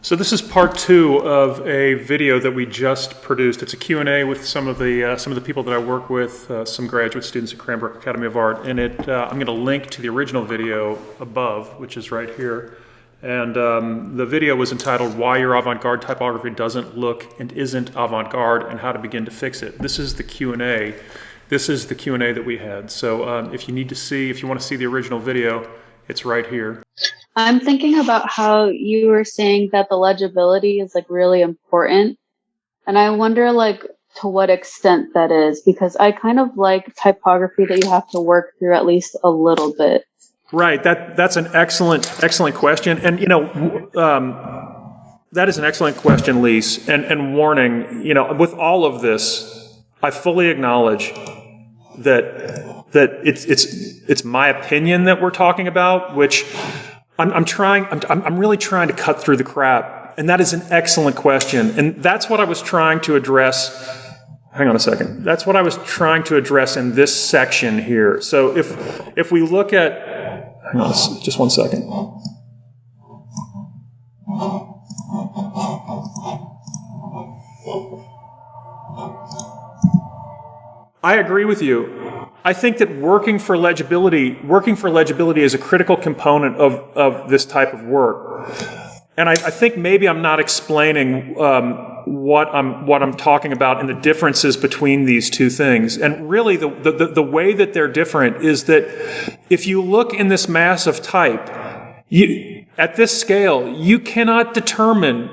So this is part 2 of a video that we just produced. It's a Q&A with some of the people that I work with, some graduate students at Cranbrook Academy of Art. And I'm going to link to the original video above, which is right here. And the video was entitled "Why Your Avant Garde Typography Doesn't Look and Isn't Avant Garde and How to Begin to Fix It." This is the Q&A. This is the Q&A that we had. So if you want to see the original video, it's right here. I'm thinking about how you were saying that the legibility is really important. And I wonder to what extent that is, because I kind of like typography that you have to work through at least a little bit. Right. That's an excellent question. And, that is an excellent question, Lise. And warning, with all of this, I fully acknowledge that it's my opinion that we're talking about, which I'm really trying to cut through the crap. And that is an excellent question. And that's what I was trying to address. Hang on a second. That's what I was trying to address in this section here. So if we look at, hang on just one second. I agree with you. I think that working for legibility is a critical component of this type of work. And I think maybe I'm not explaining what I'm talking about in the differences between these two things. And really the way that they're different is that if you look in this mass of type, at this scale, you can't determine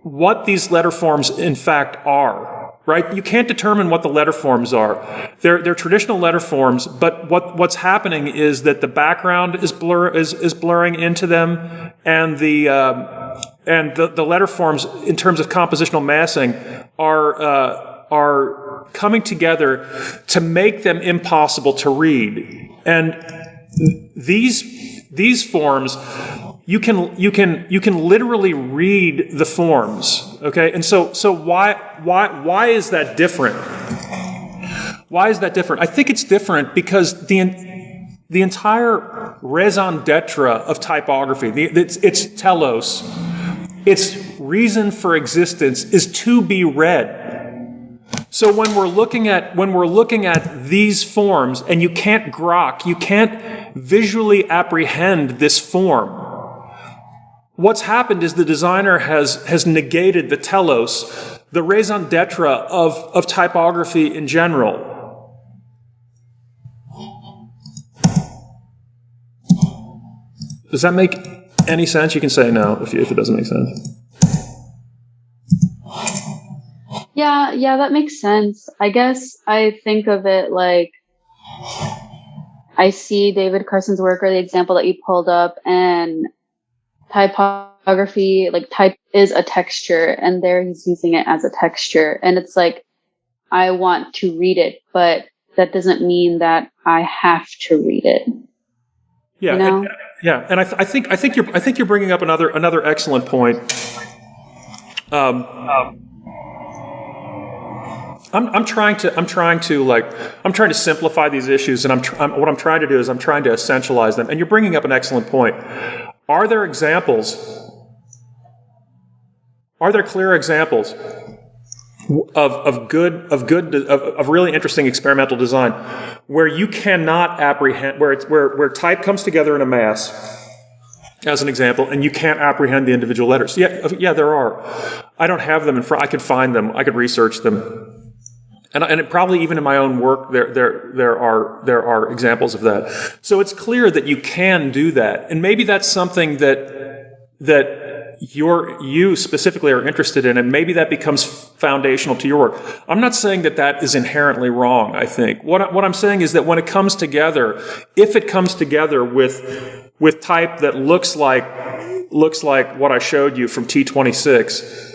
what these letter forms in fact are. Right? You can't determine what the letter forms are. They're traditional letter forms, but what's happening is that the background is blurring into them, and the letter forms in terms of compositional massing are coming together to make them impossible to read. And these forms, you can literally read the forms, okay? And so why is that different? Why is that different? I think it's different because the entire raison d'etre of typography, its telos, its reason for existence is to be read. So when we're looking at these forms, and you can't visually apprehend this form. What's happened is the designer has negated the telos, the raison d'etre of typography in general. Does that make any sense? You can say no if it doesn't make sense. Yeah, that makes sense. I guess I think of it like I see David Carson's work or the example that you pulled up, and typography, type is a texture, and there he's using it as a texture. And it's I want to read it, but that doesn't mean that I have to read it. Yeah, and I think you're bringing up another excellent point. I'm trying to simplify these issues, and what I'm trying to do is I'm trying to essentialize them. And you're bringing up an excellent point. Are there clear examples of really interesting experimental design where you cannot apprehend, where type comes together in a mass, as an example, and you can't apprehend the individual letters? Yeah, there are. I don't have them in front. I could find them. I could research them. And probably even in my own work, there are examples of that. So it's clear that you can do that, and maybe that's something that you specifically are interested in, and maybe that becomes foundational to your work. I'm not saying that is inherently wrong. I think what I'm saying is that when it comes together, if it comes together with type that looks like what I showed you from T26.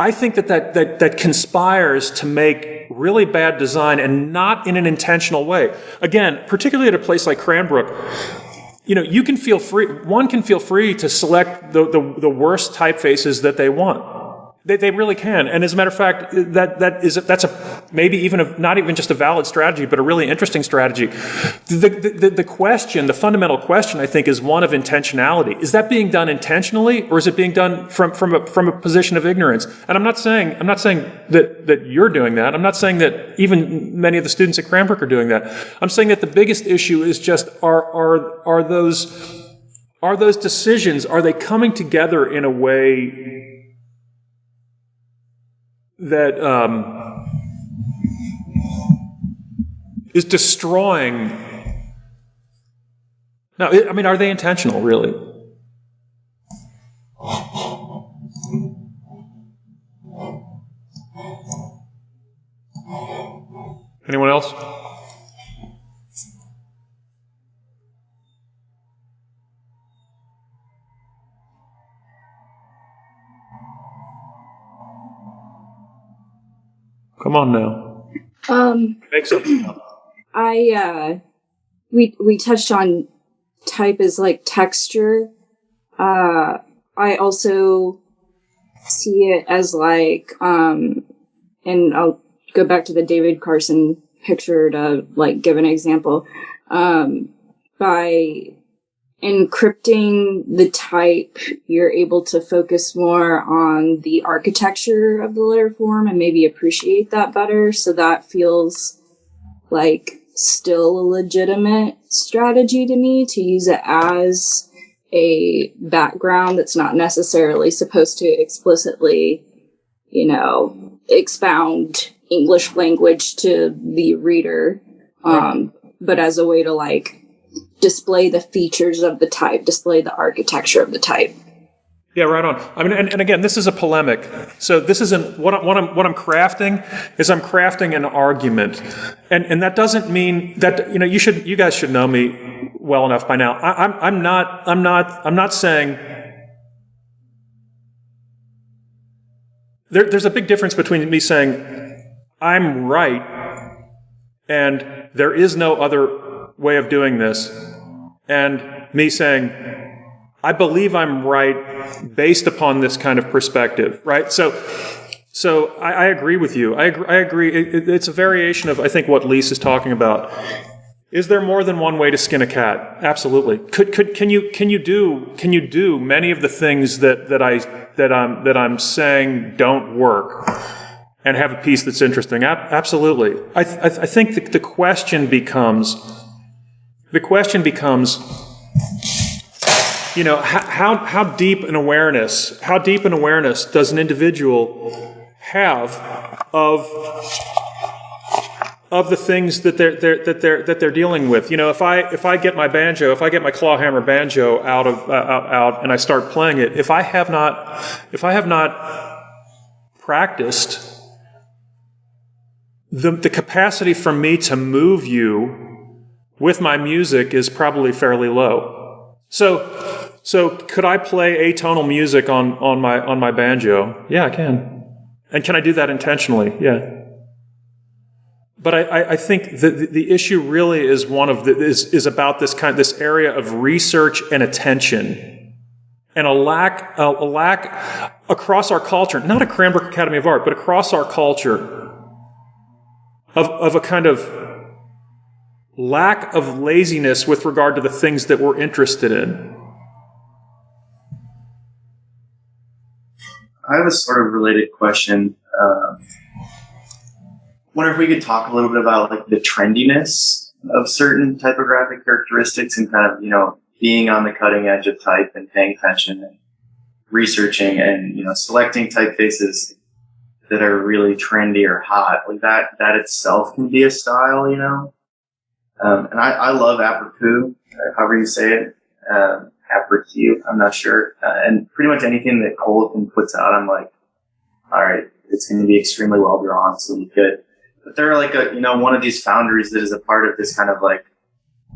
I think that conspires to make really bad design, and not in an intentional way. Again, particularly at a place like Cranbrook, you can feel free. One can feel free to select the worst typefaces that they want. They really can, and as a matter of fact, that's maybe even not even just a valid strategy, but a really interesting strategy. The question, the fundamental question, I think, is one of intentionality. Is that being done intentionally, or is it being done from a position of ignorance? And I'm not saying that you're doing that. I'm not saying that even many of the students at Cranbrook are doing that. I'm saying that the biggest issue is just are those decisions, are they coming together in a way that is destroying? No, I mean, are they intentional, really? Anyone else? Come on now. Make something up. We touched on type as like texture. I also see it as like, and I'll go back to the David Carson picture to like give an example. By encrypting the type, you're able to focus more on the architecture of the letter form and maybe appreciate that better. So that feels like still a legitimate strategy to me, to use it as a background that's not necessarily supposed to explicitly, expound English language to the reader, but as a way to like display the features of the type, display the architecture of the type. Yeah, right on. I mean, and again, this is a polemic. So this isn't what I'm crafting is I'm crafting an argument, and that doesn't mean that you guys should know me well enough by now. I'm not saying there's a big difference between me saying I'm right and there is no other way of doing this, and me saying I believe I'm right based upon this kind of perspective, right? So I agree with you. I agree. It's a variation of, I think, what Lise is talking about. Is there more than one way to skin a cat? Absolutely. Can you do many of the things that I'm saying don't work and have a piece that's interesting? Absolutely. I think the question becomes. How deep an awareness does an individual have of the things that they're dealing with? If I get my banjo, if I get my clawhammer banjo out and I start playing it, if I have not practiced, the capacity for me to move you with my music is probably fairly low. So could I play atonal music on my banjo? Yeah, I can. And can I do that intentionally? Yeah. But I think the issue really is is about this area of research and attention, and a lack across our culture, not at Cranbrook Academy of Art, but across our culture, of a kind of lack of laziness with regard to the things that we're interested in. I have a sort of related question. Wonder if we could talk a little bit about like the trendiness of certain typographic characteristics and kind of, being on the cutting edge of type and paying attention and researching and, selecting typefaces that are really trendy or hot. Like that itself can be a style, And I love apropos, however you say it. Apropos, I'm not sure. And pretty much anything that Colton puts out, I'm like, all right, it's going to be extremely well drawn, so we could. But they're like one of these foundries that is a part of this kind of like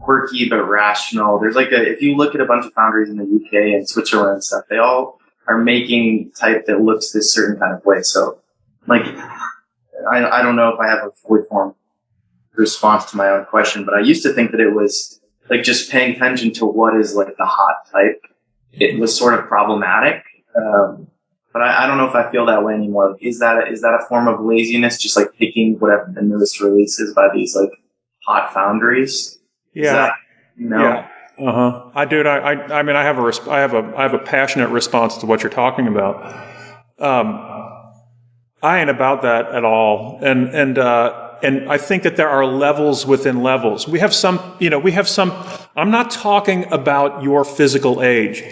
quirky but rational. There's like if you look at a bunch of foundries in the UK and Switzerland and stuff, they all are making type that looks this certain kind of way. So like, I don't know if I have a fully formed response to my own question, but I used to think that it was like just paying attention to what is like the hot type. It was sort of problematic. But I don't know if I feel that way anymore. Is that a form of laziness, just like picking whatever the newest release is by these like hot foundries? Yeah. No. Yeah. I do. I mean, I have a passionate response to what you're talking about. I ain't about that at all. And I think that there are levels within levels. We have some, I'm not talking about your physical age.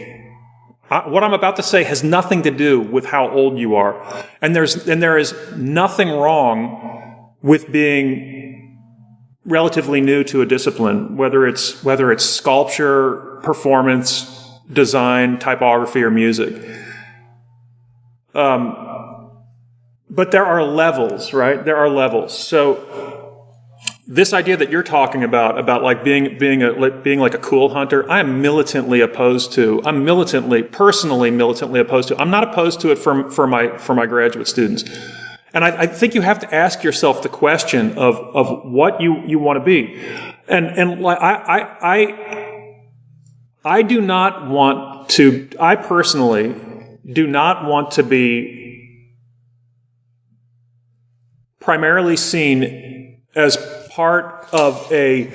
What I'm about to say has nothing to do with how old you are. And there is nothing wrong with being relatively new to a discipline, whether it's sculpture, performance, design, typography, or music. But there are levels, right? There are levels. So this idea that you're talking about like being like a cool hunter, I am militantly opposed to. I'm personally militantly opposed to. I'm not opposed to it for my graduate students. And I think you have to ask yourself the question of what you want to be. And like I do not want to, I personally do not want to be primarily seen as part of a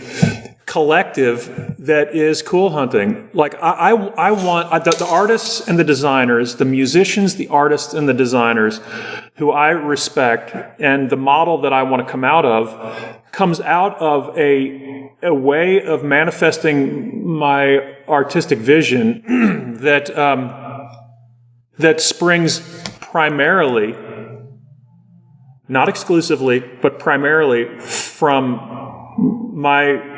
collective that is cool hunting. Like I want the artists and the designers, the musicians, the artists and the designers who I respect, and the model that I want to come out of comes out of a way of manifesting my artistic vision that springs primarily, not exclusively, but primarily from my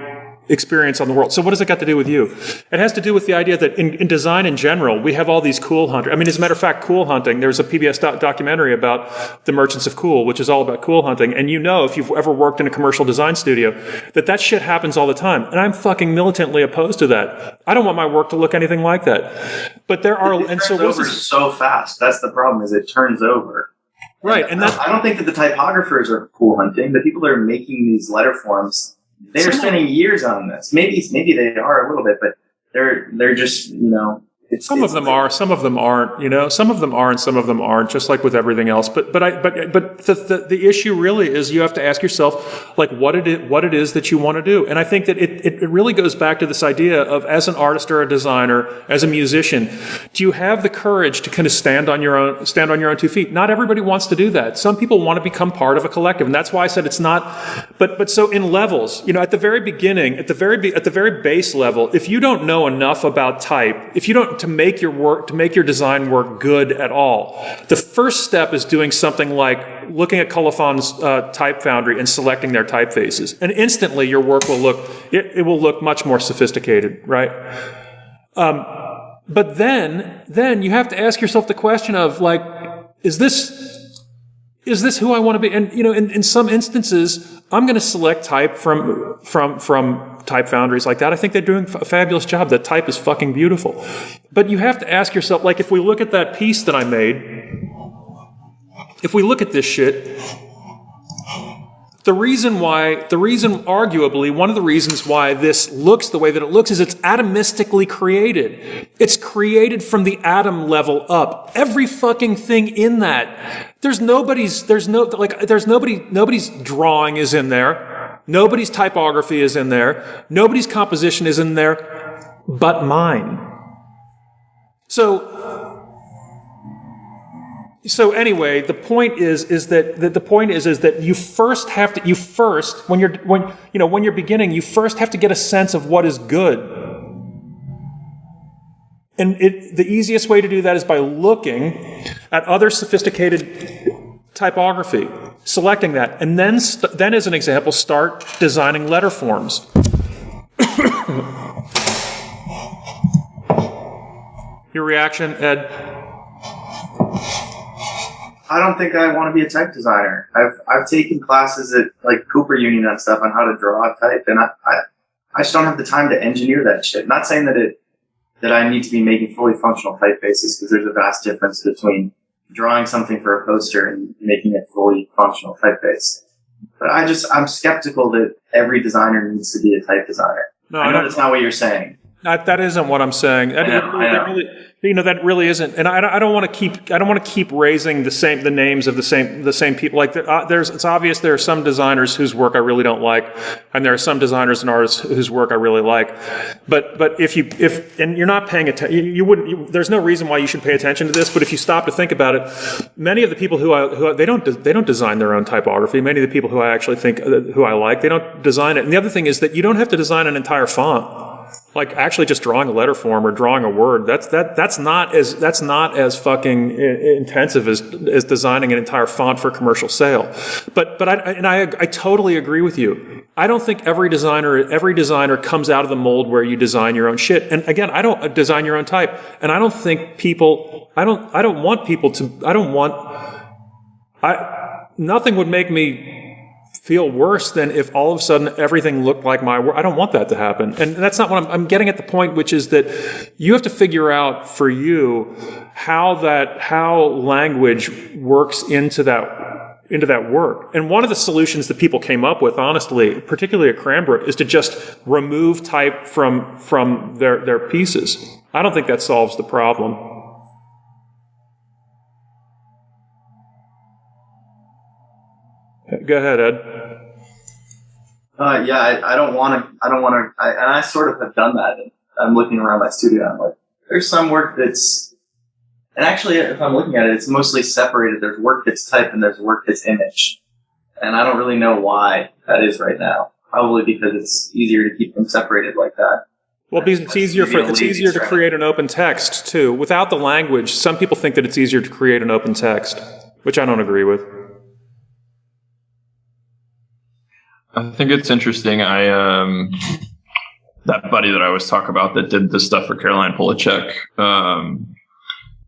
experience on the world. So what does it got to do with you? It has to do with the idea that in design in general, we have all these cool hunters. I mean, as a matter of fact, cool hunting, there's a PBS documentary about the Merchants of Cool, which is all about cool hunting. And if you've ever worked in a commercial design studio, that shit happens all the time. And I'm fucking militantly opposed to that. I don't want my work to look anything like that. But there are, it turns over so fast. That's the problem, is it turns over. Right. And I don't think that the typographers are cool hunting. The people that are making these letter forms, they're spending years on this. Maybe they are a little bit, but they're just, some of them are, some of them aren't, some of them are and some of them aren't, just like with everything else. But the issue really is you have to ask yourself, like, what it is that you want to do. And I think that it really goes back to this idea of, as an artist or a designer, as a musician, do you have the courage to kind of stand on your own 2 feet? Not everybody wants to do that. Some people want to become part of a collective. And that's why I said it's not, but so in levels, at the very beginning, at the very base level, if you don't know enough about type, if you don't, to make your design work good at all, the first step is doing something like looking at Colophon's type foundry and selecting their typefaces, and instantly your work will look much more sophisticated, right? But then you have to ask yourself the question of, like, is this who I want to be? And in some instances, I'm going to select type from type foundries like that. I think they're doing a fabulous job. That type is fucking beautiful. But you have to ask yourself, like, if we look at that piece that I made, if we look at this shit, arguably, one of the reasons why this looks the way that it looks is it's atomistically created. It's created from the atom level up. Every fucking thing in that. Nobody's drawing is in there. Nobody's typography is in there. Nobody's composition is in there, but mine. So anyway, the point is that you first have to, when you're beginning, you first have to get a sense of what is good. And the easiest way to do that is by looking at other sophisticated typography, selecting that, and then as an example, start designing letter forms. Your reaction, Ed? I don't think I want to be a type designer. I've taken classes at like Cooper Union and stuff on how to draw a type, and I just don't have the time to engineer that shit. Not saying that I need to be making fully functional typefaces, because there's a vast difference between drawing something for a poster and making a fully functional typeface. But I'm skeptical that every designer needs to be a type designer. No, I know that's not what you're saying. That isn't what I'm saying. That really isn't. And I don't want to keep raising the names of the same people. Like it's obvious there are some designers whose work I really don't like, and there are some designers and artists whose work I really like. But if you're not paying attention, there's no reason why you should pay attention to this. But if you stop to think about it, many of the people who they don't design their own typography. Many of the people who I actually think who I like, they don't design it. And the other thing is that you don't have to design an entire font. Like actually just drawing a letter form or drawing a word, that's not as fucking intensive as designing an entire font for commercial sale. But I totally agree with you. I don't think every designer comes out of the mold where you design your own shit. And again, I don't design your own type. And I don't think nothing would make me feel worse than if all of a sudden everything looked like my work. I don't want that to happen. And that's not what I'm getting at the point, which is that you have to figure out for you how language works into that work. And one of the solutions that people came up with, honestly, particularly at Cranbrook, is to just remove type from their pieces. I don't think that solves the problem. Go ahead, Ed. I don't want to, and I sort of have done that. I'm looking around my studio, and I'm like, there's some work that's, and actually, if I'm looking at it, it's mostly separated. There's work that's type and there's work that's image. And I don't really know why that is right now. Probably because it's easier to keep them separated like that. Well, because it's easier to create an open text, too. Without the language, some people think that it's easier to create an open text, which I don't agree with. I think it's interesting. That buddy that I was talking about that did the stuff for Caroline Polachek,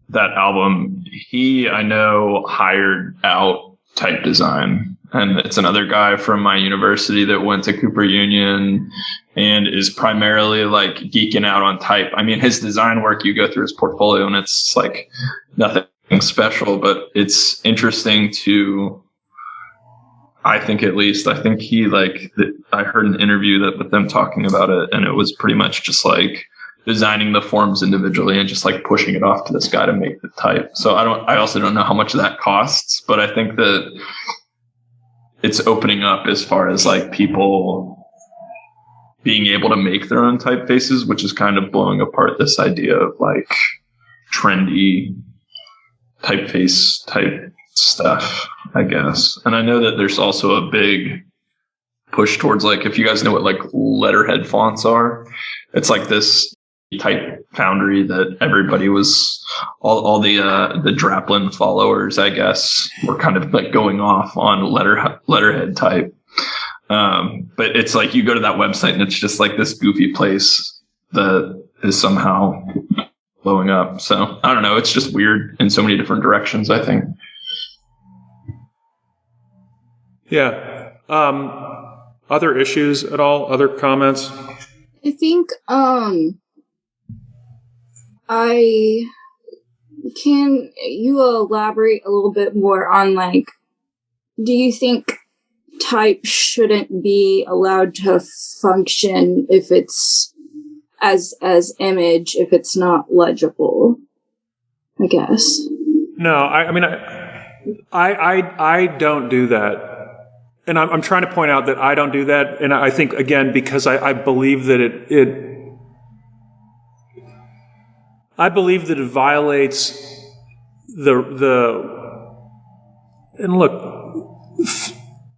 that album, I know hired out type design. And it's another guy from my university that went to Cooper Union and is primarily like geeking out on type. I mean, his design work, you go through his portfolio and it's like nothing special, but it's interesting to, I think he I heard an interview with them talking about it, and it was pretty much just like designing the forms individually and just like pushing it off to this guy to make the type. So I also don't know how much that costs, but I think that it's opening up as far as like people being able to make their own typefaces, which is kind of blowing apart this idea of like trendy typeface type stuff, I guess. And I know that there's also a big push towards, like, if you guys know what like letterhead fonts are, it's like this type foundry that everybody was, all the Draplin followers, I guess, were kind of like going off on letterhead type. But it's like you go to that website and it's just like this goofy place that is somehow blowing up. So I don't know. It's just weird in so many different directions, I think. Yeah. Other issues at all? Other comments? I think can you elaborate a little bit more on, like, do you think type shouldn't be allowed to function if it's as image if it's not legible? I guess. No, I mean I don't do that. And I'm trying to point out that I don't do that, and I think, again, because I believe that I believe that it violates and look,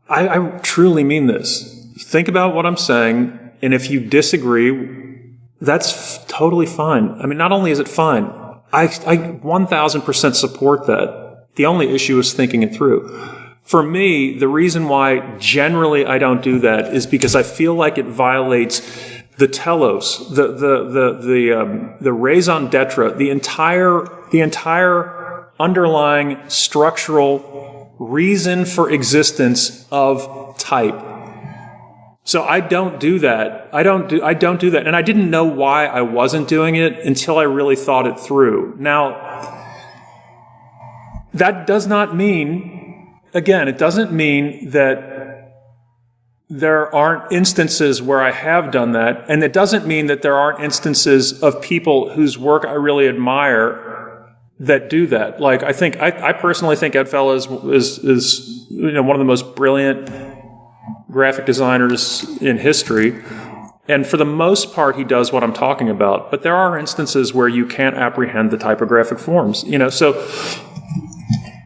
I truly mean this. Think about what I'm saying, and if you disagree, that's totally fine. I mean, not only is it fine, I 1000% support that. The only issue is thinking it through. For me, the reason why generally I don't do that is because I feel like it violates the telos, the raison d'etre, the entire underlying structural reason for existence of type. So I don't do that. I don't do that. And I didn't know why I wasn't doing it until I really thought it through. Now, that does not mean, again, it doesn't mean that there aren't instances where I have done that, and it doesn't mean that there aren't instances of people whose work I really admire that do that. Like I personally think Ed Fella is one of the most brilliant graphic designers in history, and for the most part he does what I'm talking about. But there are instances where you can't apprehend the typographic forms,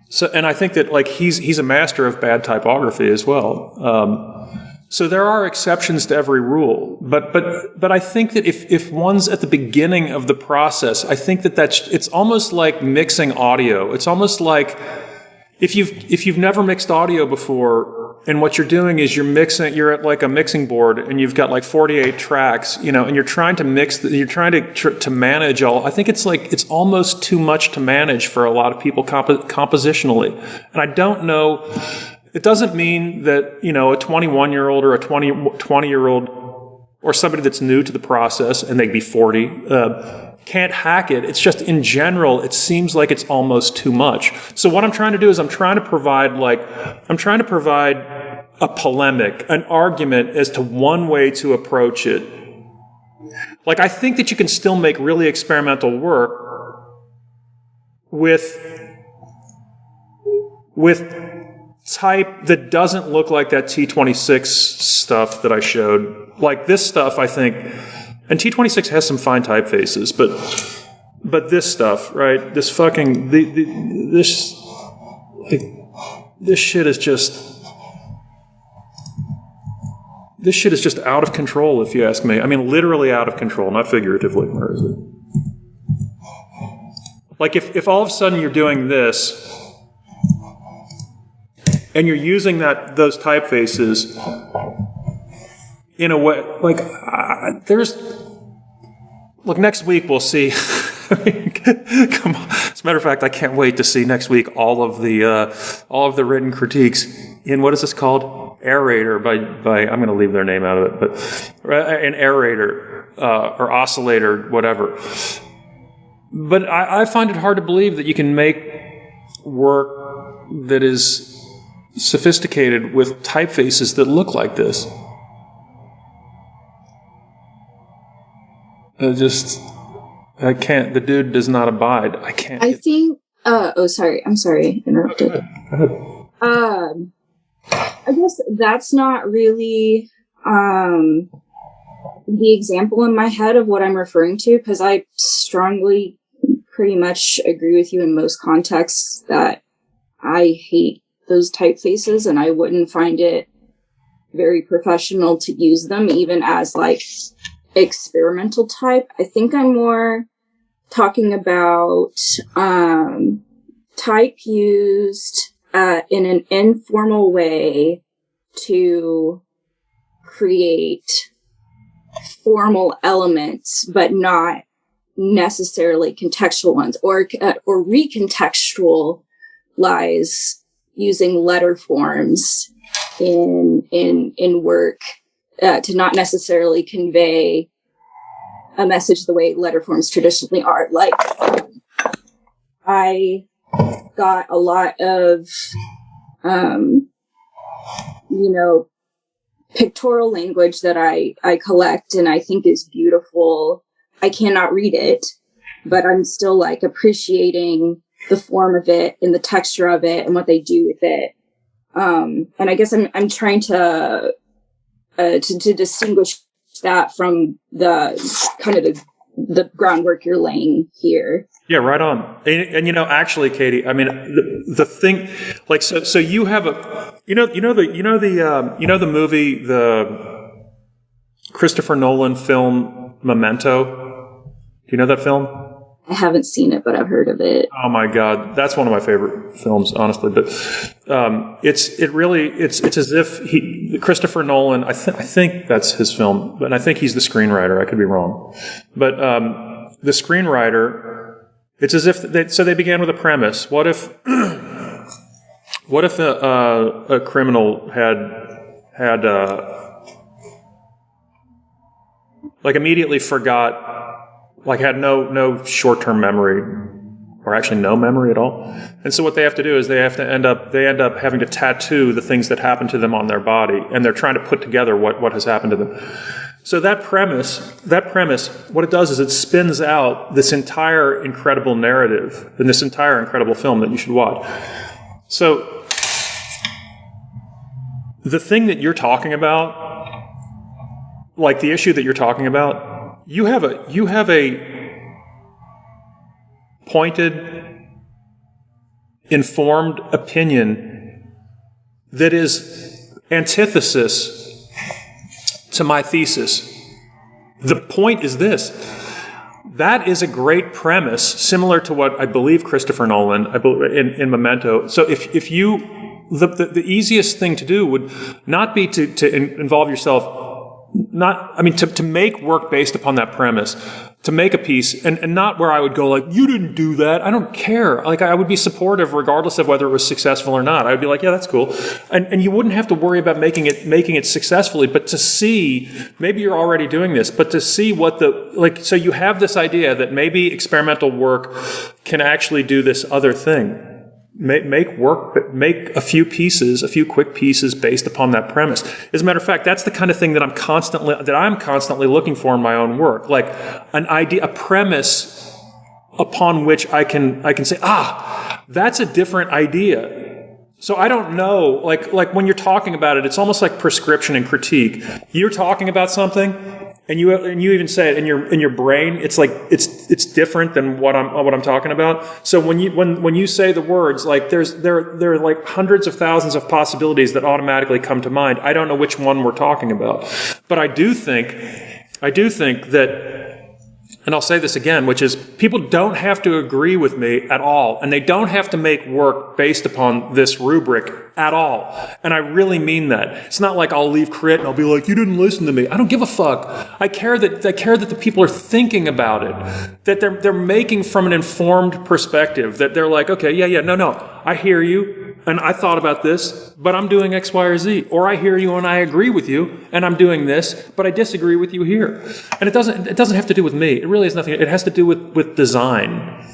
So, and I think that like he's a master of bad typography as well. So there are exceptions to every rule, but I think that if one's at the beginning of the process, I think that it's almost like mixing audio. It's almost like if you've never mixed audio before, and what you're doing is you're at like a mixing board and you've got like 48 tracks, and you're trying to mix, you're trying to manage all. I think it's almost too much to manage for a lot of people compositionally. And I don't know, it doesn't mean that, a 21-year-old or a 20-year-old or somebody that's new to the process, and they'd be 40, can't hack it. It's just in general, it seems like it's almost too much. So what I'm trying to do is I'm trying to provide a polemic, an argument as to one way to approach it. Like, I think that you can still make really experimental work with type that doesn't look like that T26 stuff that I showed. Like this stuff, I think, and T26 has some fine typefaces, but this stuff, right? This fucking this shit is just out of control, if you ask me. I mean, literally out of control, not figuratively. Where is it? Like if all of a sudden you're doing this and you're using those typefaces in a way, like look, next week we'll see. I mean, come on. As a matter of fact, I can't wait to see next week all of the written critiques in, what is this called? Aerator by I'm going to leave their name out of it, but an aerator or oscillator, whatever. But I find it hard to believe that you can make work that is sophisticated with typefaces that look like this. I can't. The dude does not abide. I can't. I think. Sorry. I'm sorry. Interrupted. Go ahead. I guess that's not really the example in my head of what I'm referring to, because I strongly, pretty much agree with you in most contexts that I hate those typefaces, and I wouldn't find it very professional to use them, even as like experimental type. I think I'm more talking about type used in an informal way to create formal elements, but not necessarily contextual ones, or recontextualize using letter forms in work to not necessarily convey a message the way letter forms traditionally are. Like, I got a lot of, pictorial language that I collect and I think is beautiful. I cannot read it, but I'm still like appreciating the form of it and the texture of it and what they do with it. And I guess I'm trying to distinguish that from the kind of the groundwork you're laying here. Yeah, right on. And actually, Katie, I mean, the thing, like, so you have the movie, the Christopher Nolan film Memento. Do you know that film? I haven't seen it, but I've heard of it. Oh my God, that's one of my favorite films, honestly. But it's as if Christopher Nolan. I think that's his film, and I think he's the screenwriter. I could be wrong, but the screenwriter. It's as if they began with a premise. What if a criminal had like immediately forgot. Like had no short-term memory or actually no memory at all. And so what they have to do is they end up having to tattoo the things that happen to them on their body, and they're trying to put together what has happened to them. So that premise, what it does is it spins out this entire incredible narrative and this entire incredible film that you should watch. So the thing that you're talking about, like the issue that you're talking about, you have a pointed, informed opinion that is antithesis to my thesis. The point is this. That is a great premise, similar to what I believe Christopher Nolan in Memento. So if you, the easiest thing to do would not be to involve yourself, to make work based upon that premise, to make a piece, and not where I would go like, you didn't do that. I don't care. Like, I would be supportive regardless of whether it was successful or not. I would be like, yeah, that's cool. And you wouldn't have to worry about making it successfully, but to see, maybe you're already doing this, but to see what so you have this idea that maybe experimental work can actually do this other thing. Make a few quick pieces based upon that premise. As a matter of fact, that's the kind of thing that I'm constantly looking for in my own work. Like an idea, a premise upon which I can say, that's a different idea. So I don't know, like when you're talking about it, it's almost like prescription and critique. You're talking about something, and you even say it in your brain. It's like it's different than what I'm talking about. So when you say the words, like there are like hundreds of thousands of possibilities that automatically come to mind. I don't know which one we're talking about, but I do think that. And I'll say this again, which is people don't have to agree with me at all, and they don't have to make work based upon this rubric at all. And I really mean that. It's not like I'll leave crit and I'll be like, you didn't listen to me. I don't give a fuck. I care that the people are thinking about it, that they're making from an informed perspective, that they're like, okay, no, I hear you, and I thought about this, but I'm doing X, Y, or Z. Or I hear you and I agree with you, and I'm doing this, but I disagree with you here. And it doesn't have to do with me. It really has nothing. It has to do with design.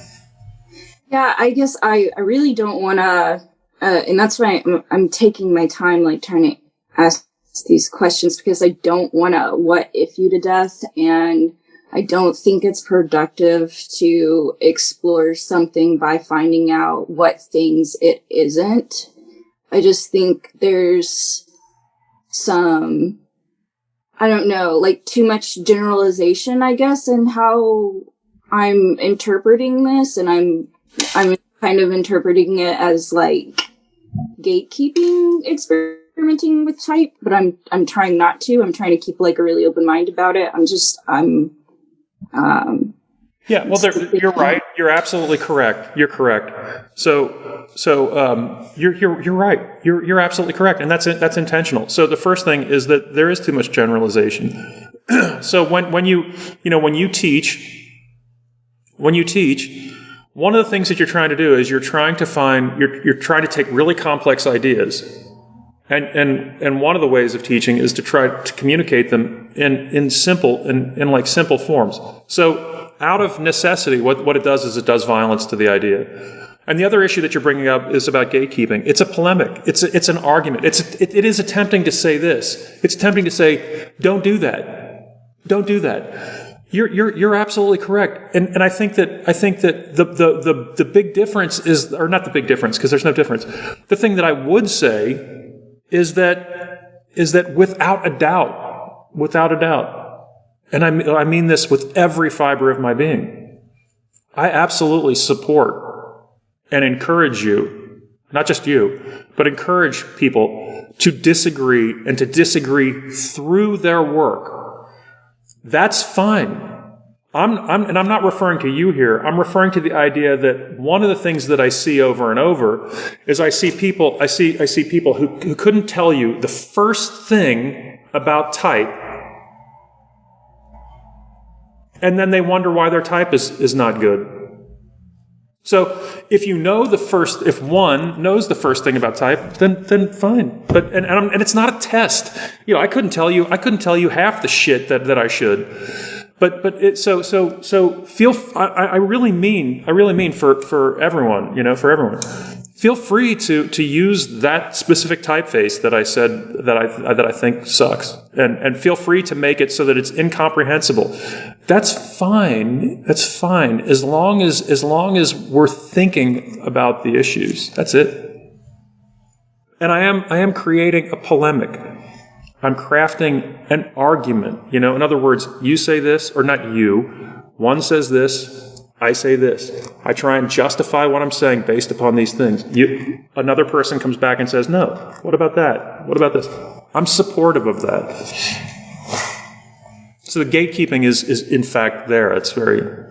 Yeah, I guess I really don't want to, and that's why I'm taking my time, like trying to ask these questions, because I don't want to what if you to death, and I don't think it's productive to explore something by finding out what things it isn't. I just think there's some, I don't know, like too much generalization, I guess, in how I'm interpreting this, and I'm kind of interpreting it as like gatekeeping, experimenting with type, but I'm trying not to. I'm trying to keep like a really open mind about it. Yeah, well, you're right. You're absolutely correct. You're correct. So you're right. You're absolutely correct, and that's intentional. So the first thing is that there is too much generalization. So when you teach, one of the things that you're trying to do is you're trying to take really complex ideas, and one of the ways of teaching is to try to communicate them in simple forms. So out of necessity, what it does is it does violence to the idea. And the other issue that you're bringing up is about gatekeeping. It's a polemic. It's an argument. It is attempting to say this. It's attempting to say, don't do that. Don't do that. You're absolutely correct. And I think that the big difference is, or not the big difference, because there's no difference. The thing that I would say is that without a doubt, and I mean this with every fiber of my being, I absolutely support and encourage you, not just you, but encourage people to disagree, and to disagree through their work. That's fine. And I'm not referring to you here. I'm referring to the idea that one of the things that I see over and over is I see people who couldn't tell you the first thing about type, and then they wonder why their type is not good. So if one knows the first thing about type, then fine. But and it's not a test. I couldn't tell you half the shit that I should. So feel. I really mean for everyone. For everyone. Feel free to use that specific typeface that I said that I think sucks, and feel free to make it so that it's incomprehensible. That's fine. That's fine as long as we're thinking about the issues. That's it. And I am creating a polemic. I'm crafting an argument. In other words, you say this, or not you. One says this. I say this. I try and justify what I'm saying based upon these things. Another person comes back and says, no, what about that? What about this? I'm supportive of that. So the gatekeeping is in fact there. It's very